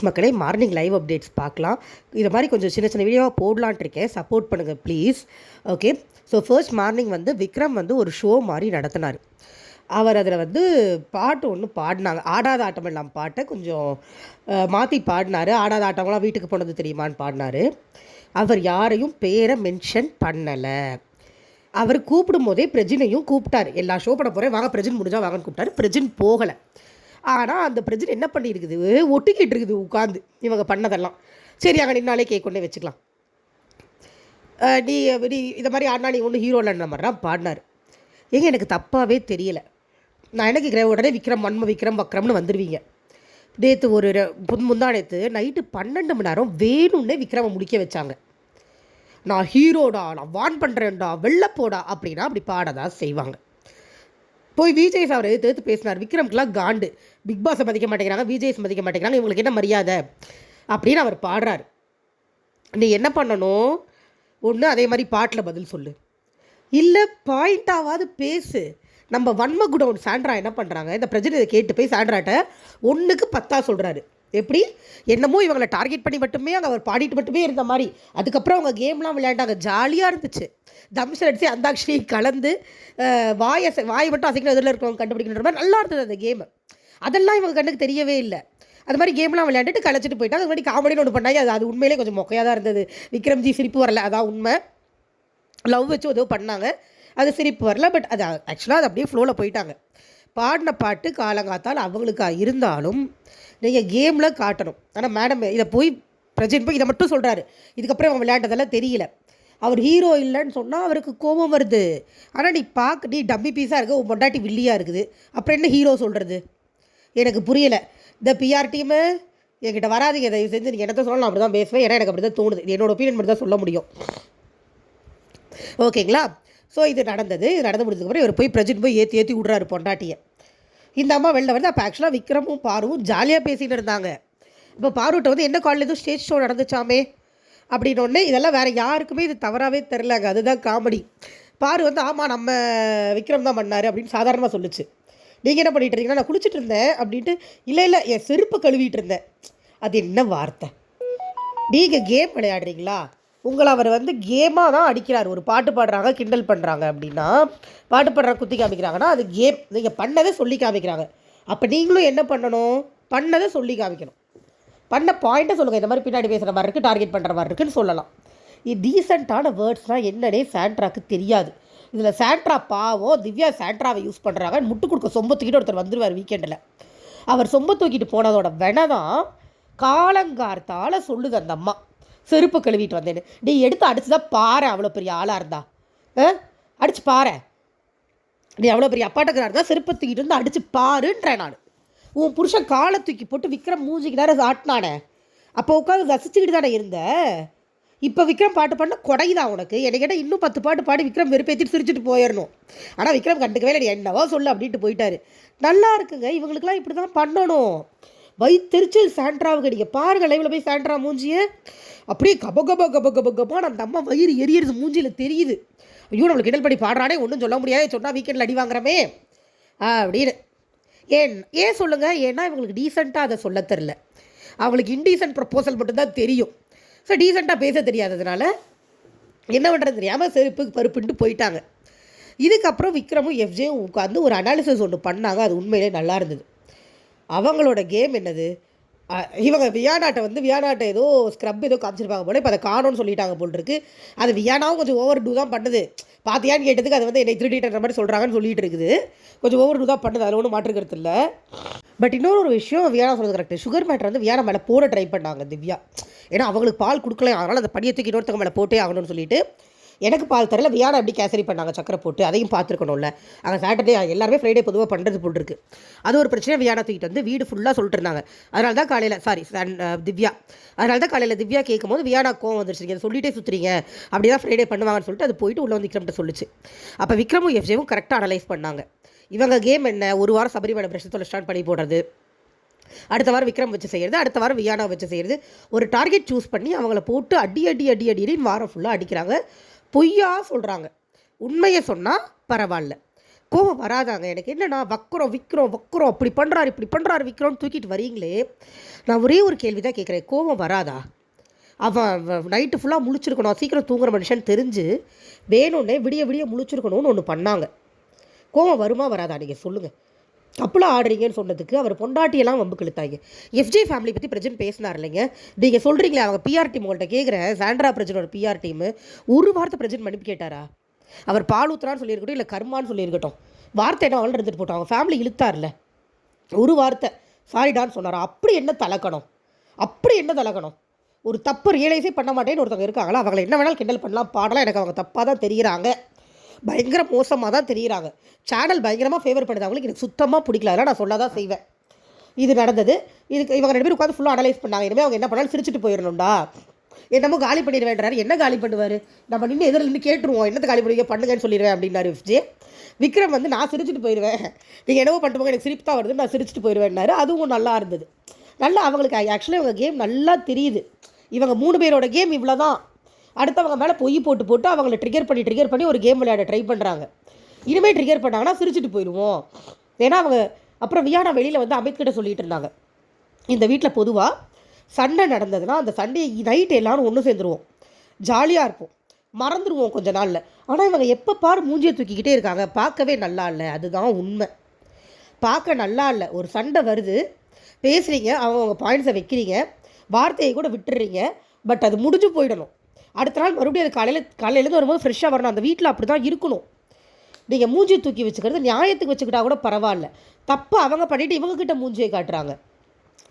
மக்களே, morning live updates பார்க்கலாம். இது மாதிரி கொஞ்சம் சின்ன சின்ன வீடியோவாக போடலான்ட்டு இருக்கேன். சப்போர்ட் பண்ணுங்கள் please. Okay. So first morning வந்து விக்ரம் வந்து ஒரு ஷோ மாதிரி நடத்தினார். அவர் அதில் வந்து பாட்டு ஒன்று பாடினாங்க. ஆடாத ஆட்டம் எல்லாம் பாட்டை கொஞ்சம் மாற்றி பாடினார். ஆடாத ஆட்டம்லாம் வீட்டுக்கு போனது தெரியுமான்னு பாடினார். அவர் யாரையும் பேரை மென்ஷன் பண்ணலை. அவர் கூப்பிடும் போதே பிரஜினையும் கூப்பிட்டார். எல்லா ஷோ பண்ண போகிறேன், வாங்க பிரஜின் முடிஞ்சால் வாங்கன்னு கூப்பிட்டாரு. பிரஜின் போகலை. ஆனால் அந்த பிரச்சனை என்ன பண்ணியிருக்குது, ஒட்டிக்கிட்டு இருக்குது உட்காந்து இவங்க பண்ணதெல்லாம். சரி, அங்கே நின்னாலே கேக் கொண்டே வச்சுக்கலாம். நீ நீ இதை மாதிரி ஆடினா நீ ஒன்றும் ஹீரோலன்ற மாதிரிலாம் பாடினார். ஏங்க எனக்கு தப்பாகவே தெரியலை. நான் என்ன கேட்குறேன், உடனே விக்ரம் வன்ம விக்ரம் வக்ரம்னு வந்துடுவீங்க. நேற்று ஒரு முந்தா நேற்று நைட்டு 12 மணி நேரம் வேணும்னே விக்ரமை முடிக்க வச்சாங்க. நான் ஹீரோடா, நான் வான் பண்ணுறேன்டா, வெளில போடா அப்படின்னா அப்படி பாடதான் செய்வாங்க. போய் விஜய் சார் எடுத்து பேசினார். விக்ரம்க்குலாம் காண்டு, பிக் பாஸை மதிக்க மாட்டேங்கிறாங்க, விஜய்ஸ் மதிக்க மாட்டேங்கிறாங்க, இவங்களுக்கு என்ன மரியாதை அப்படின்னு அவர் பாடுறாரு. நீ என்ன பண்ணணும், ஒன்று அதே மாதிரி பாட்டில் பதில் சொல்லு, இல்லை பாயிண்டாவது பேசு. நம்ம வன்ம குடவுன் சாண்ட்ரா என்ன பண்ணுறாங்க, இந்த பிரச்சனையை கேட்டு போய் சாண்ட்ராட்ட 1க்கு 10 சொல்கிறாரு. எப்படி என்னமோ இவங்களை டார்கெட் பண்ணி மட்டுமே அங்கே அவர் பாடிட்டு மட்டுமே இருந்த மாதிரி. அதுக்கப்புறம் அவங்க கேம்லாம் விளையாண்டாங்க, ஜாலியாக இருந்துச்சு. தம்ஷன் அடித்து அந்தாக்ஷரி கலந்து வாயை மட்டும் அசைக்கிற இதில் இருக்கவங்க கண்டுபிடிக்கிற மாதிரி நல்லா இருந்தது அந்த கேமு. அதெல்லாம் இவங்க கண்ணுக்கு தெரியவே இல்லை. அது மாதிரி கேம்லாம் விளையாண்டுட்டு கழிச்சிட்டு போயிட்டாங்க. அது மாதிரி காமெடின்னு ஒன்று பண்ணாங்க. அது உண்மையிலே கொஞ்சம் மொக்கையாக தான் இருந்தது. விக்ரம்ஜி சிரிப்பு வரல, அதான் உண்மை. லவ் வச்சு ஏதோ பண்ணாங்க, அது சிரிப்பு வரல. பட் அது ஆக்சுவலாக அது அப்படியே ஃப்ளோவில் போயிட்டாங்க. பாடின பாட்டு காலங்காத்தால் அவங்களுக்கா இருந்தாலும் நீங்கள் கேமில் காட்டணும். ஆனால் மேடம் இதை போய் பிரஜென்ட் போய் இதை மட்டும் சொல்கிறாரு. இதுக்கப்புறம் அவன் விளையாண்டதெல்லாம் தெரியல. அவர் ஹீரோ இல்லைன்னு சொன்னால் அவருக்கு கோபம் வருது. ஆனால் நீ டம்மி பீஸாக இருக்க, உன் பொண்டாட்டி வில்லியாக இருக்குது, அப்புறம் என்ன ஹீரோ சொல்கிறது எனக்கு புரியலை. இந்த பிஆர் டீமு என்கிட்ட வராதிங்க, தயவு செஞ்சு நீங்கள் என்னத்தை சொல்லலாம், அப்படி தான் பேசுவேன். ஏன்னா எனக்கு அப்படி தான் தோணுது. என்னோடய ஒப்பீனியன் மட்டும் தான் சொல்ல முடியும். ஓகேங்களா? ஸோ இது நடந்து முடிஞ்சதுக்கப்புறம் இவர் போய் பிரஜின் போய் ஏற்றி விட்றாரு பொண்டாட்டியை. இந்த அம்மா வெளில வந்து அப்போ ஆக்சுவலாக விக்ரமும் பாருவும் ஜாலியாக பேசிகிட்டு இருந்தாங்க. இப்போ பாருட்ட வந்து என்ன காலையில் எதுவும் ஸ்டேஜ் ஷோ நடந்துச்சாமே அப்படின்னொடனே இதெல்லாம் வேறு யாருக்குமே இது தவறாகவே தெரிலங்க. அதுதான் காமெடி. பாரு வந்து ஆமாம் நம்ம விக்ரம் தான் பண்ணார் அப்படின்னு சாதாரணமாக சொல்லிச்சு. நீங்கள் என்ன பண்ணிகிட்டு இருந்தீங்கன்னா, நான் குளிச்சுட்டு இருந்தேன் அப்படின்ட்டு. இல்லை என் செருப்பு கழுவிட்டு இருந்தேன். அது என்ன வார்த்தை? நீங்கள் கேம் விளையாடுறீங்களா? உங்களை அவர் வந்து கேமாக தான் அடிக்கிறார். ஒரு பாட்டு பாடுறாங்க, கிண்டல் பண்ணுறாங்க அப்படின்னா, பாட்டு பாடுறாங்க குத்தி காமிக்கிறாங்கன்னா அது கேம். நீங்கள் பண்ணதை சொல்லி காமிக்கிறாங்க. அப்போ நீங்களும் என்ன பண்ணணும், பண்ணதை சொல்லி காமிக்கணும். பண்ண பாயிண்ட்டை சொல்லுங்கள். இந்த மாதிரி பின்னாடி பேசுகிற மாதிரி இருக்குது, டார்கெட் பண்ணுற மாதிரி இருக்குன்னு சொல்லலாம். இது டீசெண்டான வேர்ட்ஸ்னால் என்னன்னே சாண்ட்ராக்கு தெரியாது. இதில் சாண்ட்ரா பாவம், திவ்யா சாண்ட்ராவை யூஸ் பண்ணுறாங்க. முட்டு கொடுக்க சொம்ப தூக்கிட்டு ஒருத்தர் வந்துடுவார் வீக்கெண்டில். அவர் சொம்ப தூக்கிட்டு போனதோட வெனதான் காலங்கார்த்தால் சொல்லுது அந்த அம்மா, செருப்பு கழுவிட்டு வந்தேன்னு. நீ எடுத்து அடிச்சு தான் பாரு, அவ்வளோ பெரிய ஆளாக இருந்தா அடிச்சு பாரு. நீ அவ்வளோ பெரிய அப்பாட்டக்காரா இருந்தால் செருப்பை தூக்கிட்டு வந்து அடிச்சு பாருன்றேன் நான். உன் புருஷன் காலை தூக்கி போட்டு விக்ரம் மூஞ்சிக்கு நேரம் ஆட்டினானே, அப்போ உட்காந்து ரசிச்சுக்கிட்டு தானே இருந்த. இப்போ விக்ரம் பாட்டு பண்ண கொடைதான் உனக்கு. என்னை கேட்டால் இன்னும் 10 பாட்டு பாடி விக்ரம் வெறுப்பேற்றிட்டு சிரிச்சுட்டு போயிடணும். ஆனால் விக்ரம் கண்டுக்கவே இல்லை. என்னவோ சொல்லு அப்படின்ட்டு போயிட்டாரு. நல்லா இருக்குங்க, இவங்களுக்குலாம் இப்படி தான் பண்ணணும். வயிற்றுச்சல் சாண்ட்ராவுக்கு. நீங்கள் பாருங்கள் லைவில் போய் சாண்ட்ரா மூஞ்சியை அப்படியே கபகபான்னு அந்த அம்மா வயிறு எரியறது மூஞ்சியில் தெரியுது. ஐயோ நம்மளுக்கு கிண்டல் பண்ணி பாடுறானே, ஒன்றும் சொல்ல முடியாது, சொன்னால் வீக்கெண்டில் அடி வாங்குறமே அப்படின்னு. ஏன் சொல்லுங்கள், ஏன்னா இவங்களுக்கு டீசெண்டாக அதை சொல்ல தெரில. அவங்களுக்கு இன்டீசென்ட் ப்ரப்போசல் மட்டும்தான் தெரியும். ஸோ டீசெண்டாக பேச தெரியாததுனால என்ன பண்ணுறது தெரியாமல் செருப்புக்கு பருப்புன்ட்டு போயிட்டாங்க. இதுக்கப்புறம் விக்ரமும் எஃப்ஜேயும் உட்காந்து ஒரு அனாலிசிஸ் ஒன்று பண்ணாங்க. அது உண்மையிலே நல்லா இருந்தது. அவங்களோட கேம் என்னது, இவங்க வியானாட்டை ஏதோ ஸ்க்ரப் ஏதோ காமிச்சிருப்பாங்க போல. இப்போ அதை காணோன்னு சொல்லிட்டாங்க போல் இருக்கு. அது வியானாவும் கொஞ்சம் ஓவர் டூ தான் பண்ணுது. பார்த்தியான்னு கேட்டதுக்கு அது வந்து என்னை திருடிட்டுற மாதிரி சொல்கிறாங்கன்னு சொல்லிட்டு இருக்குது. கொஞ்சம் ஓவர் டூ தான் பண்ணுது, அதில் ஒன்றும் மாற்றுக்கிறது இல்லை. பட் இன்னொரு விஷயம், வியானா சொல்கிறது கரெக்டு. சுகர் மேட்டர் வந்து வியானா மேலே போட ட்ரை பண்ணாங்க திவ்யா. ஏன்னா அவங்களுக்கு பால் கொடுக்கல, அதனால் அந்த படியை தூக்கி இன்னொருத்தவங்க மேலே போட்டே ஆகணும்னு சொல்லிட்டு எனக்கு பால் தரல. வியானா எப்படி கேசரி பண்ணாங்க சக்கரை போட்டு, அதையும் பார்த்துருக்கணும்ல. அங்கே சாட்டர்டே எல்லாருமே ஃப்ரைடே பொதுவாக பண்ணுறது போல் இருக்குது. அது ஒரு பிரச்சனை. வியானா தூக்கிட்டு வந்து வீடு ஃபுல்லாக சொல்லிட்டு இருந்தாங்க. அதனால தான் காலையில் திவ்யா கேட்கும் போது வியானா கோவம் வந்துருச்சுங்க, அதை சொல்லிட்டே சுற்றுறீங்க, அப்படி தான் ஃப்ரைடே பண்ணுவாங்கன்னு சொல்லிட்டு அது போயிட்டு உள்ளே வந்து விக்ரம்கிட்ட சொல்லிச்சு. அப்போ விக்ரமும் எஃப்ஜேவும் கரெக்டாக அனலைஸ் பண்ணாங்க. இவங்க கேம் என்ன, ஒரு வாரம் சபரிமலை பிரச்சனை ஸ்டார்ட் பண்ணி போடுறது, அடுத்த வாரம் விக்ரம் வச்சு செய்கிறது, அடுத்த வாரம் வியானா வச்சு செய்கிறது. ஒரு டார்கெட் சூஸ் பண்ணி அவங்கள போட்டு அடின்னு வாரம் ஃபுல்லாக அடிக்கிறாங்க. பொய்யா சொல்கிறாங்க. உண்மையை சொன்னால் பரவாயில்ல, கோவம் வராதாங்க எனக்கு. என்னன்னா வக்குறோம் விற்கிறோம் வக்குறோம் அப்படி பண்ணுறாரு இப்படி பண்ணுறாரு விற்கிறோன்னு தூக்கிட்டு வரீங்களே. நான் ஒரே ஒரு கேள்வி தான் கேட்குறேன், கோவம் வராதா? அவன் நைட்டு ஃபுல்லாக முழிச்சிருக்கணும், சீக்கிரம் தூங்குற மனுஷன் தெரிஞ்சு வேணும்னே விடிய விடிய முழிச்சிருக்கணும்னு ஒன்று பண்ணாங்க. கோவம் வருமா வராதா நீங்கள் சொல்லுங்கள். தப்புலாம் ஆடுறீங்கன்னு சொன்னதுக்கு அவர் பொண்டாட்டியெல்லாம் வம்புக்கு இழுத்தாங்க. எஃப்ஜே ஃபேமிலி பற்றி பிரஜன் பேசினார் இல்லைங்க. நீங்கள் சொல்கிறீங்களே அவங்க பிஆர் டீம் உங்கள்கிட்ட கேட்குறேன், சாண்ட்ரா பிரஜனோட பிஆர் டீமு ஒரு வார்த்தை பிரஜன் மன்னிப்பு கேட்டாரா? அவர் பால் ஊத்துறான்னு சொல்லியிருக்கட்டும் இல்லை கர்மான்னு சொல்லியிருக்கட்டும், வார்த்தை என்ன அவள் எடுத்துகிட்டு போட்டோம். அவங்க ஃபேமிலி இழுத்தார்ல, ஒரு வார்த்தை சாரிடான்னு சொன்னாரா? அப்படி என்ன தலக்கணும், அப்படி என்ன தலக்கணும்? ஒரு தப்பு ரியலைஸே பண்ண மாட்டேன்னு ஒருத்தவங்க இருக்காங்களா, அவங்களை என்ன வேணாலும் கிண்டல் பண்ணலாம் பாடலாம், எனக்கு அவங்க தப்பாக தான் தெரிகிறாங்க, பயங்கர மோசமாக தான் தெரிகிறாங்க. சேனல் பயங்கரமாக ஃபேவர் பண்ணுது அவங்களுக்கு, எனக்கு சுத்தமாக பிடிக்கல, அதெல்லாம் நான் சொல்ல தான் செய்வேன். இது நடந்தது. இதுக்கு இவங்க 2 பேர் உட்காந்து ஃபுல்லாக அனலைஸ் பண்ணாங்க. இனிமேல் அவங்க என்ன பண்ணாலும் சிரிச்சுட்டு போயிடணும்டா. என்னமோ காலி பண்ணிடுவேன்றாரு. என்ன காலி பண்ணுவார்? நம்ம நின்று எதிரில் நின்று கேட்டுருவோம், என்னத்தை காலி பண்ணுவீங்க பண்ணுங்கன்னு சொல்லிடுவேன் அப்படின்னாரு எஃப்ஜே. விக்ரம் வந்து நான் சிரிச்சுட்டு போயிடுவேன், நீங்கள் என்னவோ பண்ணிட்டு போங்க எனக்கு சிரிப்பு தான் வருது நான் சிரிச்சுட்டு போயிடுவேன்னாரு. அதுவும் நல்லா இருந்தது. நல்லா அவங்களுக்கு ஆக்சுவலி இவங்க கேம் நல்லா தெரியுது. இவங்க 3 பேரோட கேம் இவ்வளோ தான். அடுத்தவங்க மேலே பொய் போட்டு அவங்கள ட்ரிகர் பண்ணி ஒரு கேம் விளையாட ட்ரை பண்ணுறாங்க. இனிமேல் ட்ரிகர் பண்ணாங்கன்னா சிரிச்சுட்டு போயிடுவோம். ஏன்னா அவங்க அப்புறம் வியானா வெளியில் வந்து அமித்கிட்ட சொல்லிட்டு இருந்தாங்க, இந்த வீட்டில் பொதுவாக சண்டை நடந்ததுன்னா அந்த சண்டே நைட்டு எல்லோரும் ஒன்று சேர்ந்துருவோம், ஜாலியாக இருப்போம், மறந்துடுவோம் கொஞ்ச நாளில். ஆனால் இவங்க எப்போ பாரு மூஞ்சியை தூக்கிக்கிட்டே இருக்காங்க, பார்க்கவே நல்லா இல்லை. அதுதான் உண்மை, பார்க்க நல்லா இல்லை. ஒரு சண்டை வருது, பேசுகிறீங்க, அவங்க பாயிண்ட்ஸை வைக்கிறீங்க, வார்த்தையை கூட விட்டுடுறீங்க, பட் அது முடிஞ்சு போயிடணும். அடுத்த நாள் மறுபடியும் அது காலையிலேருந்து வரும்போது ஃப்ரெஷ்ஷாக வரணும். அந்த வீட்டில் அப்படி தான் இருக்கணும். நீங்கள் மூஞ்சியை தூக்கி வச்சுக்கிறது நியாயத்துக்கு வச்சுக்கிட்டா கூட பரவாயில்ல, தப்பு அவங்க பண்ணிவிட்டு இவங்கக்கிட்ட மூஞ்சியை காட்டுறாங்க.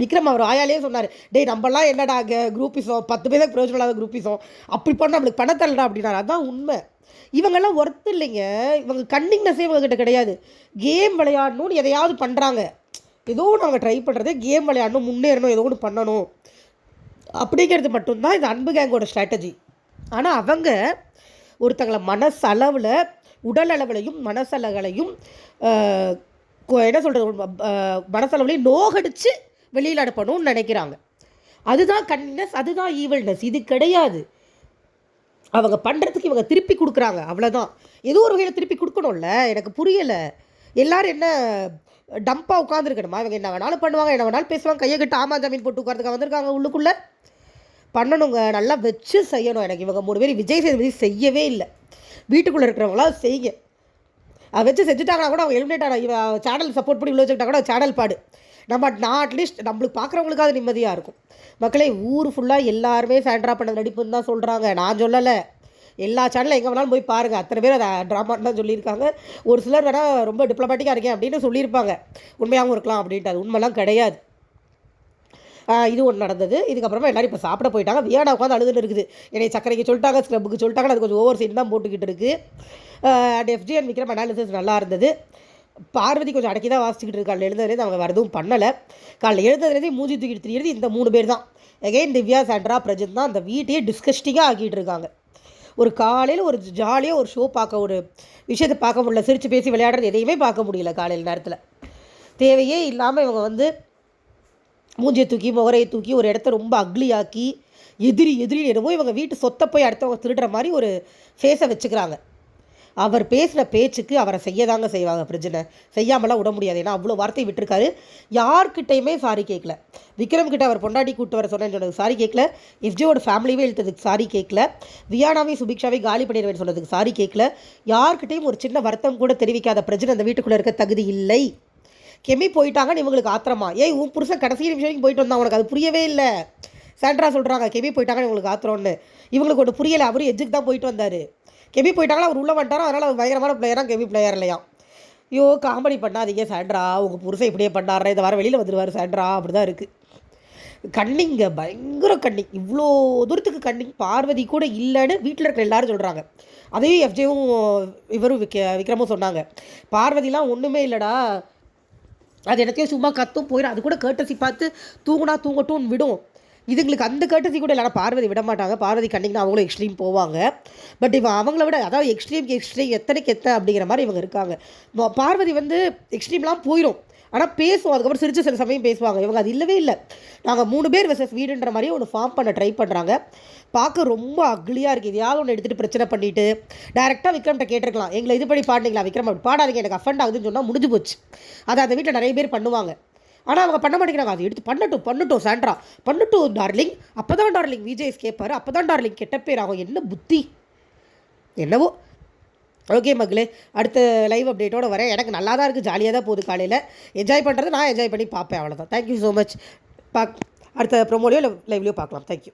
விக்ரம் அவர் ஆயாலே சொன்னார், டேய் நம்மளாம் என்னடா குரூப்பிசம் 10 பேருக்கு பிரயோஜனம் இல்லாத குரூப்பிசம் அப்படி பண்ண நம்மளுக்கு பணம் தரலடா அப்படின்னாரு. அதுதான் உண்மை. இவங்கெல்லாம் ஒர்த்து இல்லைங்க. இவங்க கன்னிங்னஸே இவங்ககிட்ட கிடையாது. கேம் விளையாடணும்னு எதையாவது பண்ணுறாங்க, ஏதோ நாங்கள் ட்ரை பண்ணுறதே கேம் விளையாடணும், முன்னேறணும், ஏதோ ஒன்று பண்ணணும் அப்படிங்கிறது மட்டும்தான் இந்த அன்பு கேங்கோட ஸ்ட்ராட்டஜி. ஆனால் அவங்க ஒருத்தங்களை மனசளவில் உடல் அளவுலையும் மனசளவுலையும் என்ன சொல்கிறது மனசளவுலையும் நோகடிச்சு வெளியில் அனுப்பணும்னு நினைக்கிறாங்க. அதுதான் கன்னினஸ், அதுதான் ஈவல்னஸ். இது கிடையாது. அவங்க பண்ணுறதுக்கு இவங்க திருப்பி கொடுக்குறாங்க, அவ்வளோதான். ஏதோ ஒரு வகையில் திருப்பி கொடுக்கணும்ல. எனக்கு புரியலை. எல்லோரும் என்ன டம்பாக உட்காந்துருக்கணுமா? இவங்க என்ன வேணாலும் பண்ணுவாங்க, என்ன வேணாலும் பேசுவாங்க, கையை கட்டு ஆமா ஜாமீன் போட்டு உட்காந்துருக்காங்க, வந்திருக்காங்க உள்ளுக்குள்ளே பண்ணணுங்க, நல்லா வச்சு செய்யணும். எனக்கு இவங்க 3 பேர் விஜய் சேதுபதி செய்யவே இல்லை. வீட்டுக்குள்ளே இருக்கிறவங்களாம் செய்ய அதை வச்சு செஞ்சுட்டாங்கன்னா கூட அவங்க எலிமினேட் ஆன சேனல் சப்போர்ட் பண்ணி இவ்வளோ வச்சுக்கிட்டா கூட சேனல் பாடு. நான் அட்லீஸ்ட் நம்மளுக்கு பார்க்குறவங்களுக்கு அது நிம்மதியாக இருக்கும். மக்களே ஊர் ஃபுல்லாக எல்லாருமே சாண்ட்ரா பண்ண நடிப்புன்னு தான் சொல்கிறாங்க, நான் சொல்லலை. எல்லா சேனலும் எங்கே வேணாலும் போய் பாருங்கள், அத்தனை பேர் அதை ட்ராமான்னு தான் சொல்லியிருக்காங்க. ஒரு சிலர் வேணால் ரொம்ப டிப்ளமேட்டிக்காக இருக்கேன் அப்படின்னு சொல்லியிருப்பாங்க, உண்மையாகவும் இருக்கலாம் அப்படின்ட்டு. அது உண்மைலாம் கிடையாது. இது ஒன்று நடந்தது. இதுக்கப்புறமா எல்லோரும் இப்போ சாப்பிட போயிட்டாங்க. வியானா உட்காந்து அழுதுன்னு இருக்குது, என்னை சக்கரைக்கு சொல்லிட்டாங்க, ஸ்க்ரப்புக்கு சொல்லிட்டாங்க, அது கொஞ்சம் ஓவர் சீன் தான் போட்டுக்கிட்டு இருக்குது. And FJ and Vikram analysis நல்லா இருந்தது. பார்வதி கொஞ்சம் அடக்கி தான் வாசிச்சுக்கிட்டு இருக்காள். எழுதுறதுலேருந்து அவங்க வரதும் பண்ணலை. காலையில் எழுதுறதே மூஞ்சி தூக்கிட்டு திரியிறது இந்த 3 பேர் தான். எகைன் திவ்யா சாண்ட்ரா பிரஜன் தான் அந்த வீட்டையே டிஸ்கஸ்டிங்காக ஆக்கிட்டு இருக்காங்க. ஒரு காலையில் ஒரு ஜாலியாக ஒரு ஷோ பார்க்க, ஒரு விஷயத்தை பார்க்க முடியல, சிரித்து பேசி விளையாடுறது எதையுமே பார்க்க முடியல காலையில் நேரத்தில். தேவையே இல்லாமல் இவங்க வந்து மூஞ்சியை தூக்கி முகரையை தூக்கி ஒரு இடத்த ரொம்ப அக்லியாக்கி எதிரி என்னமோ இவங்க வீட்டு சொத்தை போய் அடுத்தவங்க திருடுற மாதிரி ஒரு ஃபேஸை வச்சுக்கிறாங்க. அவர் பேசுகிற பேச்சுக்கு அவரை செய்யதாங்க செய்வாங்க. பிரச்சனை செய்யாமலாம் விட முடியாது. ஏன்னா அவ்வளோ வார்த்தை விட்டுருக்காரு. யார்கிட்டையுமே சாரி கேட்கல. விக்ரம் கிட்ட அவர் பொண்டாட்டி கூப்பிட்டு வர சொன்னேன்னு சொன்னதுக்கு சாரி கேட்கல. எஃப்ஜேவோட ஃபேமிலியே இழுத்ததுக்கு சாரி கேட்கல. வியானாவையும் சுபிக்ஷாவையும் காலி பண்ணிடுவேன்னு சொன்னதுக்கு சாரி கேட்கல. யார்கிட்டையும் ஒரு சின்ன வருத்தம் கூட தெரிவிக்காத பிரச்சனை அந்த வீட்டுக்குள்ளே இருக்க தகுதி இல்லை. கெமி போயிட்டாங்கன்னு இவங்களுக்கு ஆத்திரமா? ஏய் உன் புருஷன் கடைசி நிமிஷம் போயிட்டு வந்தான், உனக்கு அது புரியவே இல்லை. சாண்ட்ரா சொல்கிறாங்க கெமி போயிட்டாங்கன்னு இவங்களுக்கு ஆத்திரம்னு. இவங்களுக்கு ஒன்று புரியலை. அவரும் எஜ்ஜுக்கு தான் போயிட்டு வந்தார். கெமி போயிட்டாங்களா, அவர் உள்ளே வந்துட்டாரோ, அதனால் அவர் பயங்கரமான பிளேயராக, கெமி பிளேயர் இல்லையா? ஐயோ காமெடி பண்ணாதீங்க சாண்ட்ரா, உங்கள் புருஷன் இப்படியே பண்ணாரே, இந்த வாரம் வெளியில் வந்துடுவார் சாண்ட்ரா, அப்படி தான் இருக்குது. கண்ணிங்க பயங்கர கண்ணிங், இவ்வளோ தூரத்துக்கு கண்ணிங் பார்வதி கூட இல்லைன்னு வீட்டில் இருக்கிற எல்லாரும் சொல்கிறாங்க. அதையும் எஃப்ஜேவும் இவரும் விக்ரமும் சொன்னாங்க. பார்வதிலாம் ஒன்றுமே இல்லைடா, அது எனக்கே சும்மா கத்தும் போயிடும், அது கூட கேட்டசி பார்த்து தூங்கினா தூங்கட்டும் விடும். இதுங்களுக்கு அந்த கேட்டசி கூட இல்லைனா பார்வதி விட மாட்டாங்க. பார்வதி கண்டிங்கன்னா அவங்களும் எக்ஸ்ட்ரீம் போவாங்க. பட் இவன் அவங்கள விட, அதாவது எக்ஸ்ட்ரீம் எத்தனைக்கு அப்படிங்கிற மாதிரி இவங்க இருக்காங்க. பார்வதி வந்து எக்ஸ்ட்ரீம்லாம் போயிடும். ஆனால் பேசுவோம், அதுக்கப்புறம் சிரிச்சு சில சமயம் பேசுவாங்க. இவங்க அது இல்லவே இல்லை. நாங்கள் 3 பேர் வெர்சஸ் வீடுன்ற மாதிரியே ஒன்று ஃபார்ம் பண்ண ட்ரை பண்ணுறாங்க. பார்க்க ரொம்ப அக்லியாக இருக்குது. எதையாவது ஒன்று எடுத்துகிட்டு பிரச்சனை பண்ணிவிட்டு டேரெக்டாக விக்ரம்கிட்ட கேட்டிருக்கலாம், எங்களை இது பண்ணி பாடினீங்களா விக்ரம், அப்படி பாடாதீங்க எனக்கு அஃபண்ட் ஆகுதுன்னு சொன்னால் முடிஞ்சு போச்சு. அதை அந்த வீட்டில் நிறைய பேர் பண்ணுவாங்க. ஆனால் அவங்க பண்ண மாட்டேங்கிறாங்க. அது எடுத்து பண்ணட்டும் சாண்ட்ரா, பண்ணட்டும் டார்லிங், அப்போ தான் டார்லிங் விஜய்ஸ் கேட்பாரு, அப்போ தான் டார்லிங் கெட்ட பேர் ஆகும். என்ன புத்தி என்னவோ. ஓகே மக்களே, அடுத்த லைவ் அப்டேட்டோடு வரேன். எனக்கு நல்லா தான் இருக்குது, ஜாலியாக தான் போகுது. காலையில் என்ஜாய் பண்ணுறது நான் என்ஜாய் பண்ணி பார்ப்பேன், அவ்வளோதான். Thank you so much. அடுத்த ப்ரோமோலையோ இல்லை லைவ்லையோ பார்க்கலாம். தேங்க்யூ.